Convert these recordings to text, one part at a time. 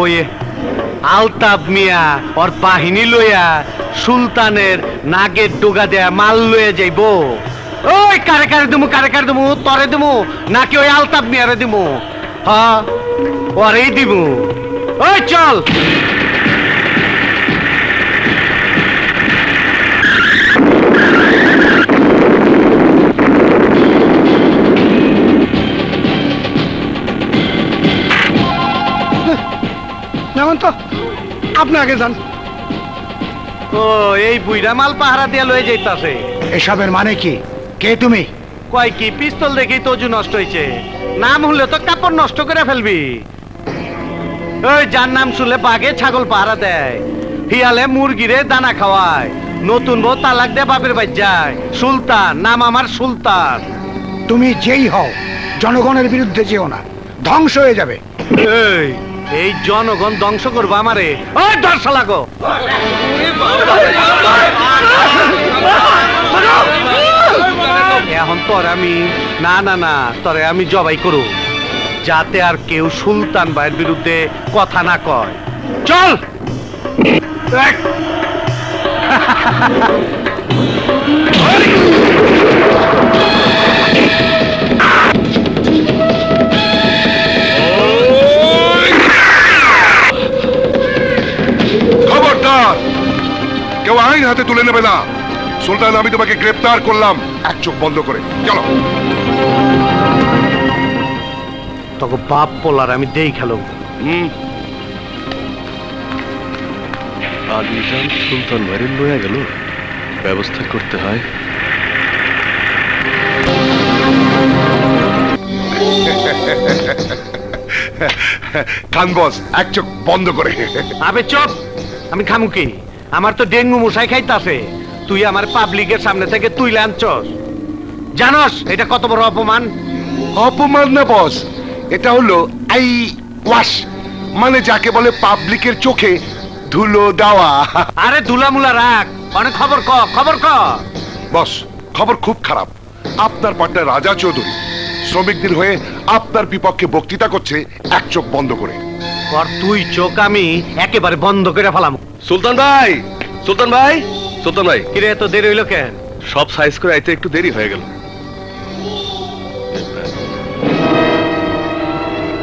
ওই আলতাফ মিয়া ওর বাহিনী লইয়া সুলতানের নাগের ডোগা দেয়া মাল লইয়া যাইব। ওই কারে কারে দেবো তরে দেবো নাকি ওই আলতাফ মিয়ারে দেবো? হ্যাঁ ওরেই দিব। ওই চল। যেমন তো আপনি আগে যান। ও এই বুইরা মাল পাহারা দিয়া লয়ে যাইতাছে। এসবের মানে কি? কে তুমি? কয় কি পিস্তল দেখেই তো অজু নষ্ট হয়েছে, নাম হলে তো কাপড় নষ্ট করে ফেলবি। ওই যার নাম শুনলে বাঘে ছাগল পাহারা দেয়, হিয়ালে মুরগিরে দানা খাওয়ায়, নতুন বউ তালাক দিয়ে বাপের বাড়ি যায়। সুলতান, নাম আমার সুলতান। তুমি যেই হও জনগণের বিরুদ্ধে যেও না, ধ্বংস হয়ে যাবে। এই জনগণ ধ্বংস করবো আমারে? ওই দর্শা লাগো। এখন তোর আমি না তোরে আমি জবাই করু, যাতে আর কেউ সুলতান ভাইয়ের বিরুদ্ধে কথা না কয়। চল। খবরদার, কেউ আইন হাতে তুলে নেবে না। সুলতান, আমি তোমাকে গ্রেফতার করলাম, এক চোখ বন্ধ করে। চলো। তোকে বাপ পোলার আমি দেই খেলো। আলিজান সুলতান ভাইরে লইয়া গেল, ব্যবস্থা করতে হয়। খান বস, এক চোখ বন্ধ করে। আবে চুপ, আমি খামু কি? আমার তো ডেঙ্গু মশাই খাইতাছে, তুই আমার পাবলিকের সামনে থেকে তুই আনছস। জানস এটা কত বড় অপমান? অপমান না বস, এটা হলো আই ওয়াশ, মানে যাকে বলে পাবলিকের চোখে ধুলো দেওয়া। আরে ধুলামুলা রাখ, অনেক খবর ক। বস, খবর খুব খারাপ। আপনার পার্টনার রাজা চৌধুরী শ্রমিকদের হয়ে আপনার বিপক্ষে বক্তৃতা করছে, এক চোখ বন্ধ করে। আর তুই চোখ আমি একেবারে বন্ধ করে ফেলাম। সুলতান ভাই, কিরে এত দেরি হইলো কেন? সব সাইজ করে আইতে একটু দেরি হয়ে গেল।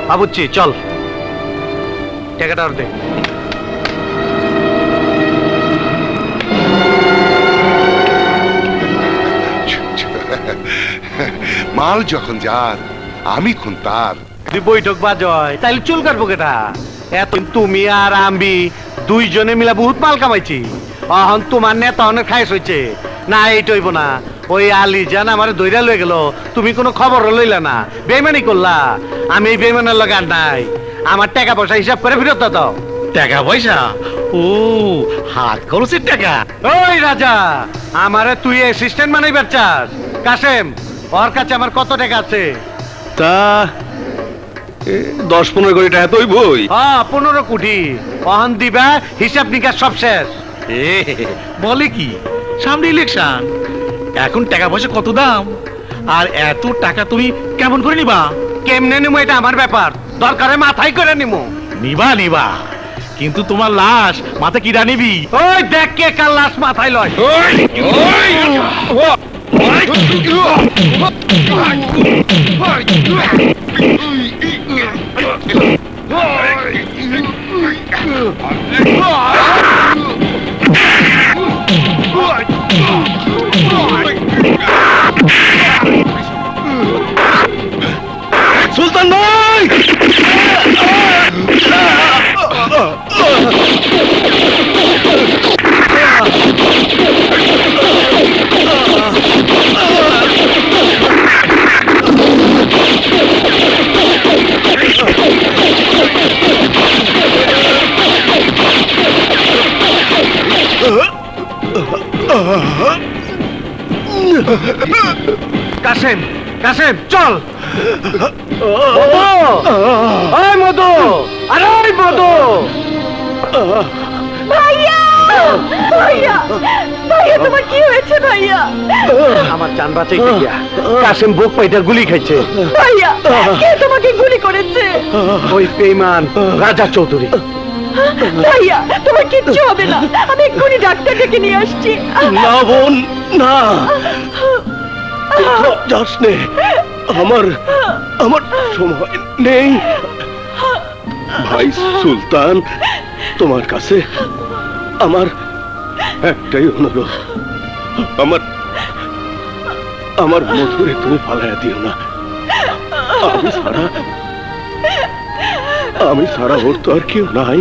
ভাবুচ্ছি, চল টাকাটা আর দে। মাল যখন যার, আমি খুন তার। তুই বৈঠক বাজয় তাইলে চুল কাটবো কেটা? এত তুমি আর আমি দুইজনে মিলা বহুত মাল কামাইছি। এখন তোমার নেতা অনেক খাইস হয়েছে না, এইটা হইব না। ওই আলিজান আমার দইরা লয়ে গেল, তুমি কোনো খবর লইলা না, বেইমানি করলা। আমি এই বেইমানের লগে আর নাই, আমার টাকা পয়সা হিসাব করে ফেরত দাও। টাকা পয়সা? ও হাত খরচের টাকা? ওই রাজা, আমারে তুই অ্যাসিস্ট্যান্ট বানাইবার চাস? কাসেম, ওর কাছে আমার কত টাকা আছে? তা 10-15 কোটি টাকা তো বই। হ্যাঁ 15 কোটি। অহন দিবা, হিসাব নিকাশ সব শেষ। বলে কি, সামনে ইলেকশন, এখন টাকা পয়সা কত দাম, আর এত টাকা তুমি কেমন করে নিবা? কেমনে নিমু এটা আমার ব্যাপার, দরকারে মাথায় করে নিমু। নিবা, কিন্তু তোমার লাশ মাথা কিরা নিবি? ওই দেখ কে কার লাশ মাথায় লয়। সুলতান ভাই, কাসেম, কাসেম চল। মধু, আরে মধু, ভাইয়া ভাইয়া ভাইয়া তোমার কি হয়েছে ভাইয়া? আমার জান বাঁচাইতে গিয়া কাসেম বুক পাইটার গুলি খাইছে। ভাইয়া কে তোমাকে গুলি করেছে? ওই বেঈমান রাজা চৌধুরী। ভাইয়া তোমার কিচ্ছু হবে না, আমি এক্ষুনি ডাক্তার ডেকে নিয়ে আসছি। না বোন না, যাস নে, আমার আমার সময় নেই। ভাই সুলতান, তোমার কাছে আমার একটাই অনুরোধ, আমার আমার মধুরে তুমি ফালাইয়া দিও না। আমি ছাড়া ওর তো আর কেউ নাই।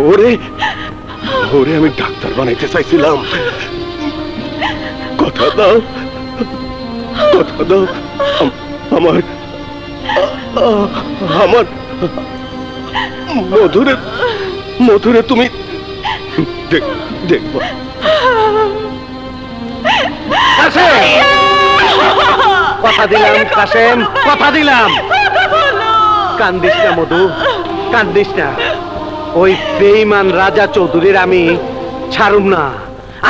ওরে ওরে আমি ডাক্তার বানাইতে চাইছিলাম। কথা দাও, কথা দাও, আমার আমার মধুরে মধুরে তুমি দেখবা। কথা দিলাম কাসেম, কথা দিলাম। কান্দিস না মধু, কান্দিস না। ওই বেঈমান রাজা চৌধুরীর আমি ছাড়ুম না,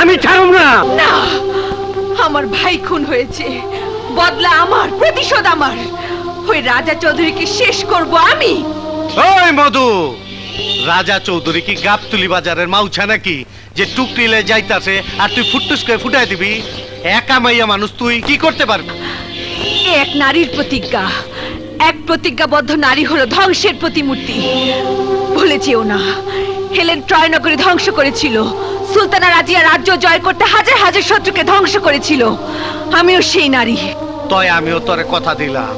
আমি ছাড়ুম না। না, আমার ভাই খুন হয়েছে, বদলা আমার, প্রতিশোধ আমার। ওই রাজা চৌধুরীকে শেষ করব আমি। ওই মধু, রাজা চৌধুরী কি গাবতুলি বাজারের মাউছা নাকি যে টুকরিলে যাইতাছে আর তুই ফুটটুস করে ফুটাই দিবি? একা মাইয়া মানুষ, তুই কি করতে পারবি? এক নারীর প্রতিজ্ঞা, এক প্রতিজ্ঞাবদ্ধ নারী হলো ধ্বংসের প্রতিমূর্তি। ভুলে যেও না, হেলেন ট্রয়নগরী ধ্বংস করেছিল, সুলতানা রাজিয়া রাজ্য জয় করতে হাজার হাজার শত্রুকে ধ্বংস করেছিল। আমিও সেই নারী। তয় আমিও তোরে কথা দিলাম,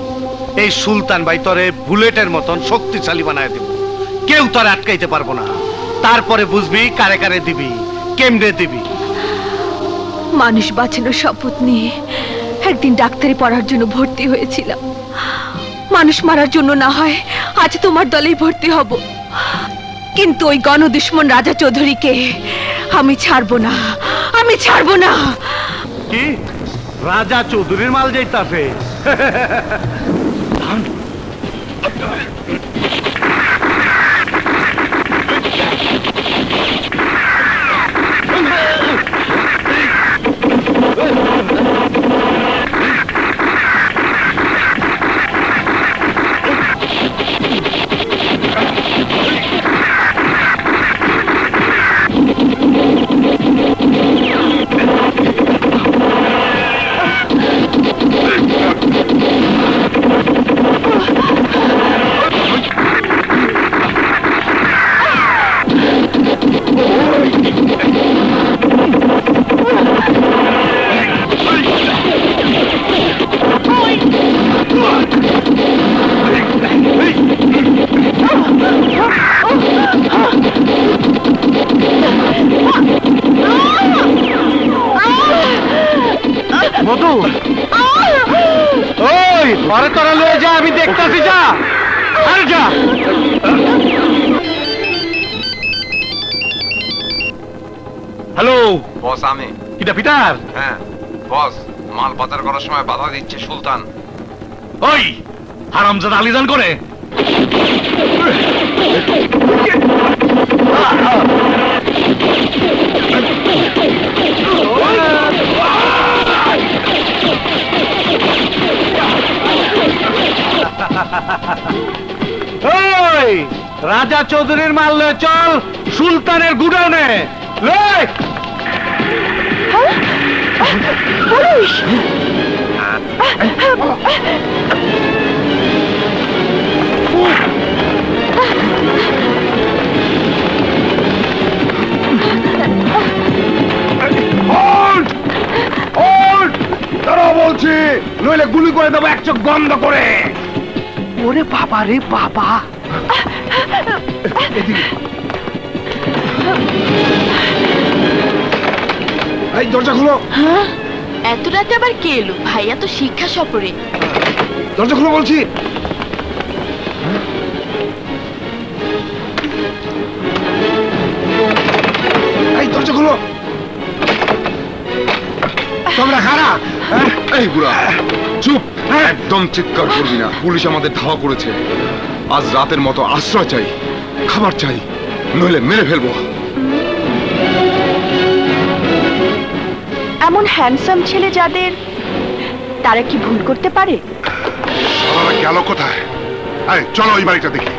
এই সুলতান ভাই তোরে বুলেটের মতন শক্তিশালী বানায় দেব, কেউ তোরে আটকাইতে পারবো না। তারপরে বুঝবি কারে কারে দিবি, কেমনে দিবি। মানুষ বাঁচানোর শপথ নিয়ে একদিন ডাক্তারি পড়ার জন্য ভর্তি হয়েছিলাম। মানুষ মারার জন্য না হয় আজ তোমার দলেই ভর্তি হব, কিন্তু ওই গণদুশ্মন রাজা চৌধুরীকে আমি ছাড়বো না, আমি ছাড়বো না। কি রাজা চৌধুরীর মাল যাইতাছে? মধু, ওই ঘরে তোরা লয়ে যা, আমি দেখতাছি, যা আর যা। হ্যালো বস, আমি কিটা পিটার? হ্যাঁ বস, মাল বাজার করার সময় বাধা দিচ্ছে সুলতান। ওই হারামজাদা আলিজান করে। ওই রাজা চৌধুরীর মাল লয়ে চল সুলতানের গুডাউনে। লয় পুলিশ! তারা বলছি, নইলে গুলি করে দেবো এক চোখ বন্ধ করে। ওরে বাবা রে বাবা! এই দরজা খুলো। এত রাতে আবার কে এলো? ভাইয়া তো শিক্ষা সফরে। দরজা খুলো বলছি। এই দরজা খুলো। তোমরা খারাপ। এই বুড়া চুপ, একদম চিৎকার করবি না। পুলিশ আমাদের ধাওয়া করেছে। আজ রাতের মতো আশ্রয় চাই, খাবার চাই, নইলে মেরে ফেলবো। এমন হ্যান্ডসাম ছেলে যাদের, তারা কি ভুল করতে পারে? গেল কোথায়? চলো এই বাড়িটা দেখি।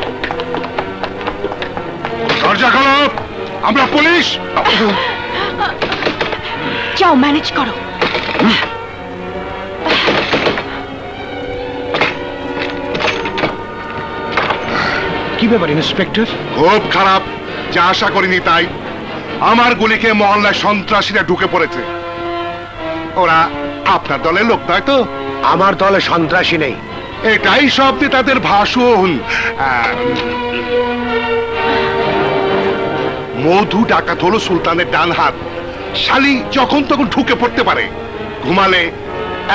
দরজা খোলো, আমরা পুলিশ। যাও, ম্যানেজ করো। কি ব্যাপার ইন্সপেক্টর? খুব খারাপ, যা আশা করিনি তাই। আমার গুলিকে মহল্লায় সন্ত্রাসীরা ঢুকে পড়েছে। ওরা আপনার দলের লোক নয় তো? আমার দলে সন্ত্রাসী নেই। এটাই সব তাদের ভাষণ। মধু ডাকাত হলো সুলতানের ডান হাত। শালি যখন তখন ঢুকে পড়তে পারে। ঘুমালে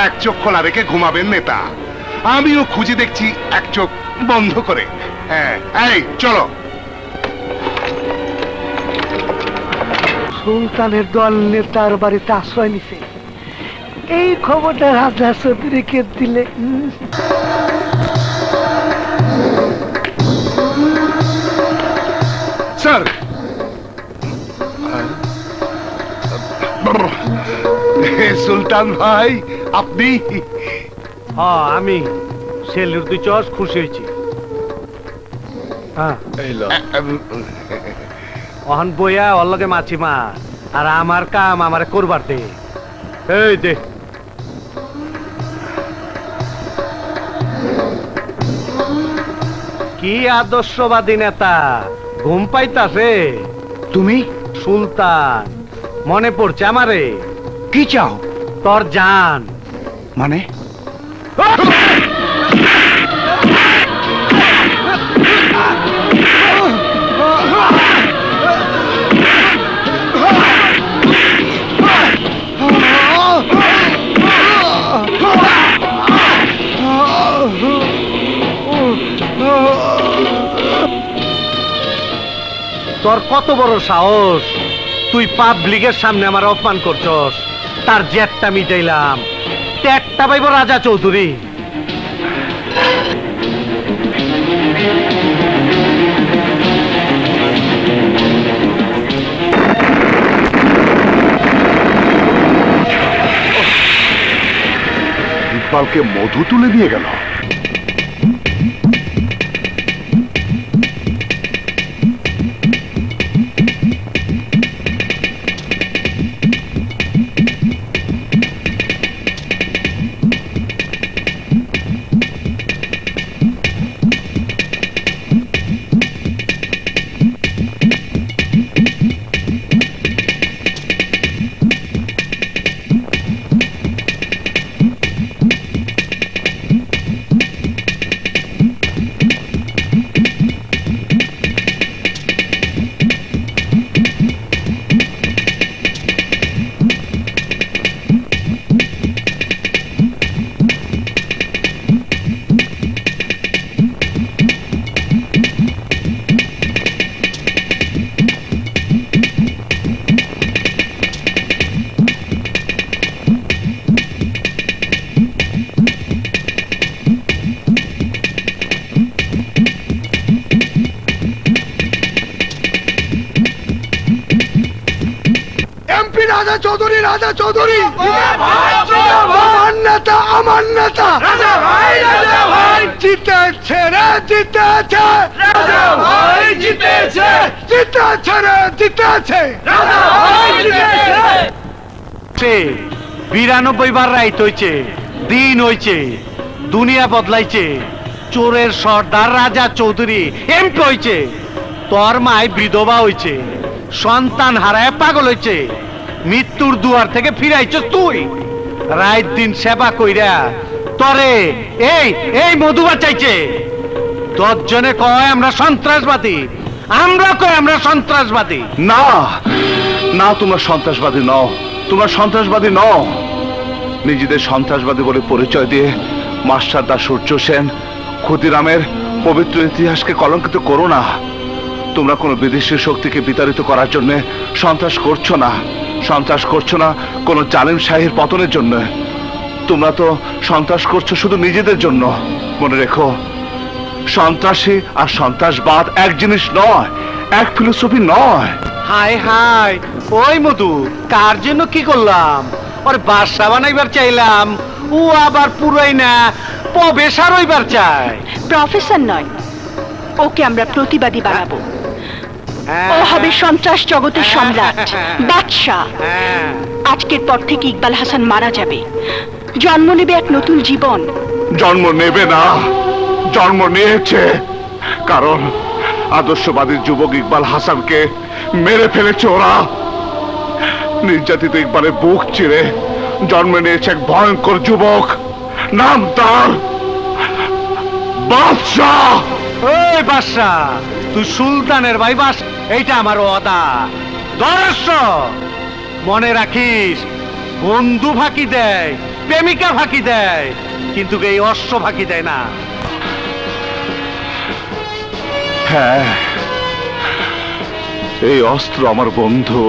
এক চোখ খোলা রেখে ঘুমাবেন নেতা। আমিও খুঁজে দেখছি এক চোখ বন্ধ করে। এই চলো। সুলতানের দল নেতার বাড়িতে আশ্রয় নিছে, এই খবরটা রাজা চৌধুরীকে দিলে। স্যার, সুলতান ভাই আপনি? হ্যাঁ আমি। সেলুর তুই চস, খুশি হয়েছি। অহন বইয়া ওর লগে মাছি মার, আর আমার কাম আমারে করবার দে। এই দে। কি আদর্শবাদী নেতা, ঘুম পাইতাছে? তুমি? সুলতান, মনে পড়ছে আমারে? কি চাও? তোর জান। মানে? তোর কত বড় সাহস, তুই পাবলিকের সামনে আমার অপমান করছস। তার জেটটা মিটাইলাম, ট্যাগটা পাইব রাজা চৌধুরী। ইকবালকে মধু তুলে নিয়ে গেল। রাজা চৌধুরী, রাজা চৌধুরী, আমার নেতা, আমার নেতা। জিতেছে রে, জিতেছে, জিতেছে, জিতেছে রে, জিতেছে। 92 বার রাইত হইছে, দিন হইছে, দুনিয়া বদলাইছে। চোরের সর্দার রাজা চৌধুরী এমপি হইছে। তোর মায় বিধবা হইছে, সন্তান হারায় পাগল হইছে। মৃত্যুর দুয়ার থেকে ফিরাইছ তুই। রাত দিন সেবা কইরা তরে এই এই মধু বাঁচাইছে। 10 জনে কয় আমরা সন্ত্রাসবাদী, আমরা কয় আমরা সন্ত্রাসবাদী। না না, তোমরা সন্ত্রাসবাদী নও, তোমরা সন্ত্রাসবাদী নও। নিজেদের সন্ত্রাসবাদী বলে পরিচয় দিয়ে মাস্টারদা সূর্য সেন, ক্ষুদিরামের পবিত্র ইতিহাসকে কলঙ্কিত করো না। তোমরা কোনো বিদেশি শক্তিকে বিতাড়িত করার জন্য সন্ত্রাস করছো না, সন্ত্রাস করছো না কোনো জালিম শাহীর পতনের জন্য। তোমরা তো সন্ত্রাস করছো শুধু নিজেদের জন্য। মনে রেখো, সন্ত্রাসী আর সন্ত্রাসবাদ এক জিনিস নয়, এক ফিলোসফি নয়। হায় হায়, ওই মধু, কার জন্য কি করলাম? ওর বাসা বানাইবার চাইলাম, ও আবার পুরাই না প্রফেসর হইবার চায়। প্রফেসর নয়, ওকে আমরা প্রতিবাদী বানাবো। ও হবে সন্ত্রাস জগতের সম্রাট, বাদশাহ। আজকের পর থেকে ইকবাল হাসান মারা যাবে, জন্ম নেবে এক নতুন জীবন। জন্ম নেবে না, জন্ম নিয়েছে। কারণ আদর্শবাদী যুবক ইকবাল হাসানকে মেরে ফেলেছে ওরা। নির্যাতিত ইকবালের বুক চিরে জন্ম নিয়েছে এক ভয়ঙ্কর যুবক, নাম তার বাদশাহ। ওই বাদশাহ, তুই সুলতানের ভাই বাস, এইটা আমার ওয়াদা। দর্শক মনে রাখিস, বন্ধু ফাঁকি দেয়, প্রেমিকা ফাঁকি দেয়, কিন্তু এই অশ্ব ফাঁকি দেয় না। হ্যাঁ, এই অস্ত্র আমার বন্ধু।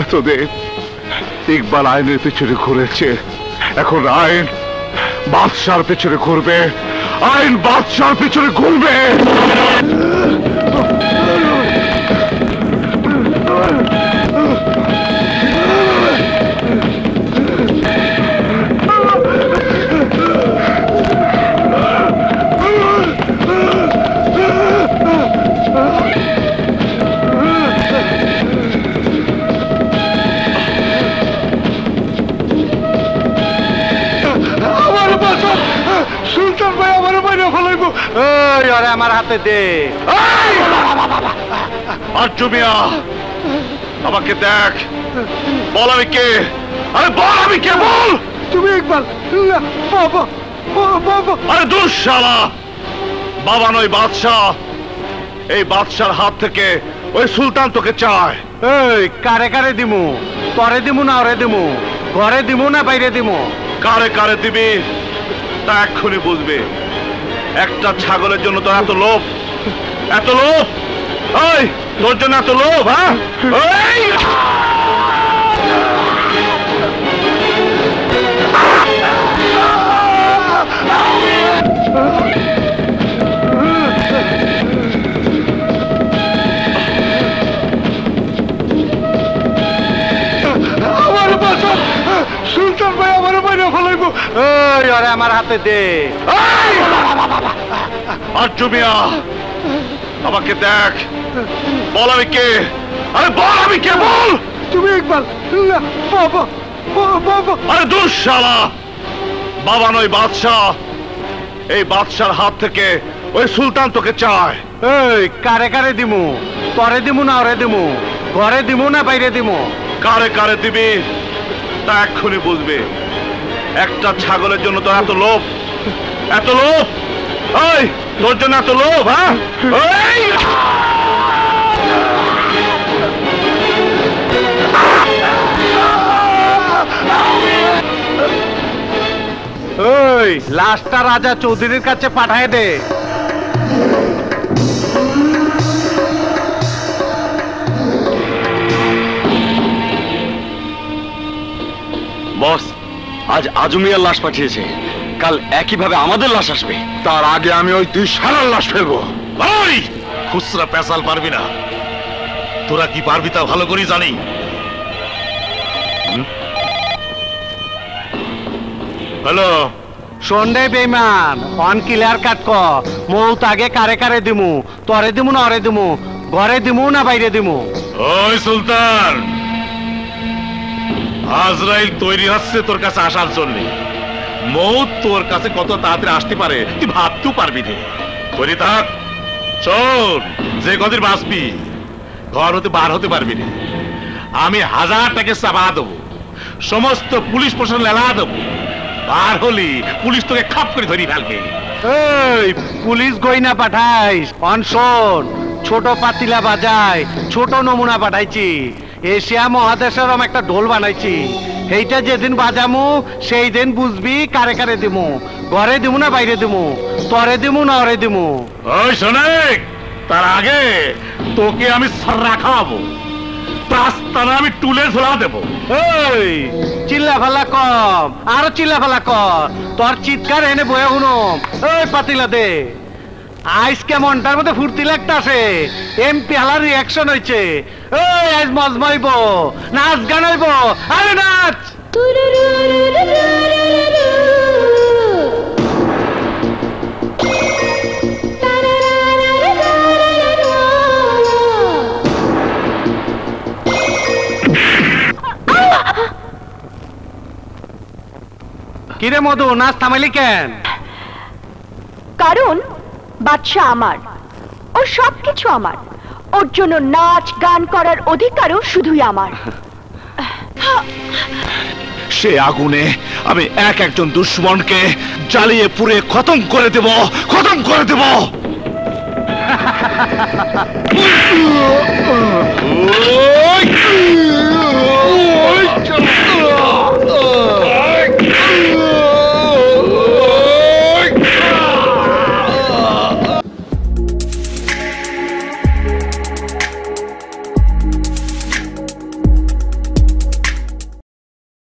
এতদিন ইকবাল আইনের পেছনে ঘুরেছে, এখন আইন বাদশার পেছনে ঘুরবে, আইন বাদশার পেছনে ঘুরবে। সুলতান ভাই আমার বাইরে ফেলাইব। ওই আরে আমার হাতে দে। আচ্ছু মিয়া, আমাকে দেখ, বল আমি কে? আরে বল আমি কে, বল। তুমি ইকবাল? না বাবা, বাবা। আরে দুঃশালা, বাবা নয় বাদশাহ। এই বাদশার হাত থেকে ওই সুলতান তোকে চায়। এই কারে কারে দিমু? তরে দিমু না ওরে দিমু? ঘরে দিমু না বাইরে দিমু? কারে কারে দিবি তা এক্ষুনি বুঝবে। একটা ছাগলের জন্য তো এত লোভ, এত লোভ? ওই তোর জন্য এত লোভ? হ্যাঁ, সুলতান ভাই আমার বাইরে ফেলাইব। ওই আরে আমার হাতে দে। আচ্ছু মিয়া, আমাকে দেখ, বল আমি কে? আরে বল আমি কে, বল। তুমি ইকবাল? না বাবা, বাবা। আরে দুঃশালা, বাবা নয় বাদশাহ। এই বাদশার হাত থেকে ওই সুলতান তোকে চায়। এই কারে কারে দিমু? তরে দিমু না ওরে দিমু? ঘরে দিমু না বাইরে দিমু? কারে কারে দিবি তা এক্ষুনি বুঝবে। একটা ছাগলের জন্য তো এত লোভ, এত লোভ? ওই তোর জন্য এত লোভ? হ্যাঁ, ওই লাশটা রাজা চৌধুরীর কাছে পাঠায় দে। বস, আজ আজমিয়ার লাশ পাঠিয়েছে, কাল একইভাবে আমাদের লাশ আসবে। তার আগে আমি ওই দুই শালার লাশ ফেলবো। ওই খুচরা পেশাল পারবি না, তোরা কি পারবি তা ভালো করে জানি। হ্যালো, সন্ডে বেইমান, অন ক্লিয়ার কাট ক। মৌত আগে কারে কারে দিমু? তরে দিমু না ওরে দিমু? ঘরে দিমু না বাইরে দিমু? ওই সুলতান, আজরাইল তৈরি হচ্ছে তোর কাছে আসার জন্য। মৌত তোর কাছে কত তাড়াতাড়ি আসতে পারে তুই ভাবতেও পারবি না। তৈরি থাক। শোন, যে কদিন বাঁচবি ঘর হতে বার হতে পারবি না। আমি 1000 টাকা চাপা দেবো, সমস্ত পুলিশ প্রশাসন লেলা দেবো। বার হলি পুলিশ তোকে খাপ করে ধরি ফেলবে। এই পুলিশ গইনা পাঠাইস? অন শোন, ছোট পাতিলা বাজায় ছোট নমুনা পাঠাইছি। এশিয়া মহাদেশের একটা ঢোল বানাইছি, এইটা যেদিন বাজামু সেই দিন বুঝবি কারে কারে দিমু। ঘরে দিমু না বাইরে দিমু? তরে দিমু না ওরে দিমু? ওই শোনেক, তার আগে তোকে আমি সররা খাওয়াবো, প্রাস্তানা আমি টুলে ঝোলা দেবো। এই চিল্লা ফালা কম, আরো চিল্লা ফালা কর। তোর চিৎকার এনে বয়ে শুনুম। এই পাতিলা দে। আজকে মনটার মধ্যে ফুর্তি লাগতাছে। এমপি হালার রিয়াকশন হইছে। ওই আজ মজমাইব, নাচ গান হইব। আরে নাচ! কিরে মধু, নাচ থামাইলি কেন? কারণ বাদশা আমার, ওর সবকিছু আমার, ওর জন্য নাচ গান করার অধিকারও শুধুই আমার। সে আগুনে আমি একজন দুশ্মনকে জ্বালিয়ে পুড়ে খতম করে দেব, খতম করে দেব। ওই!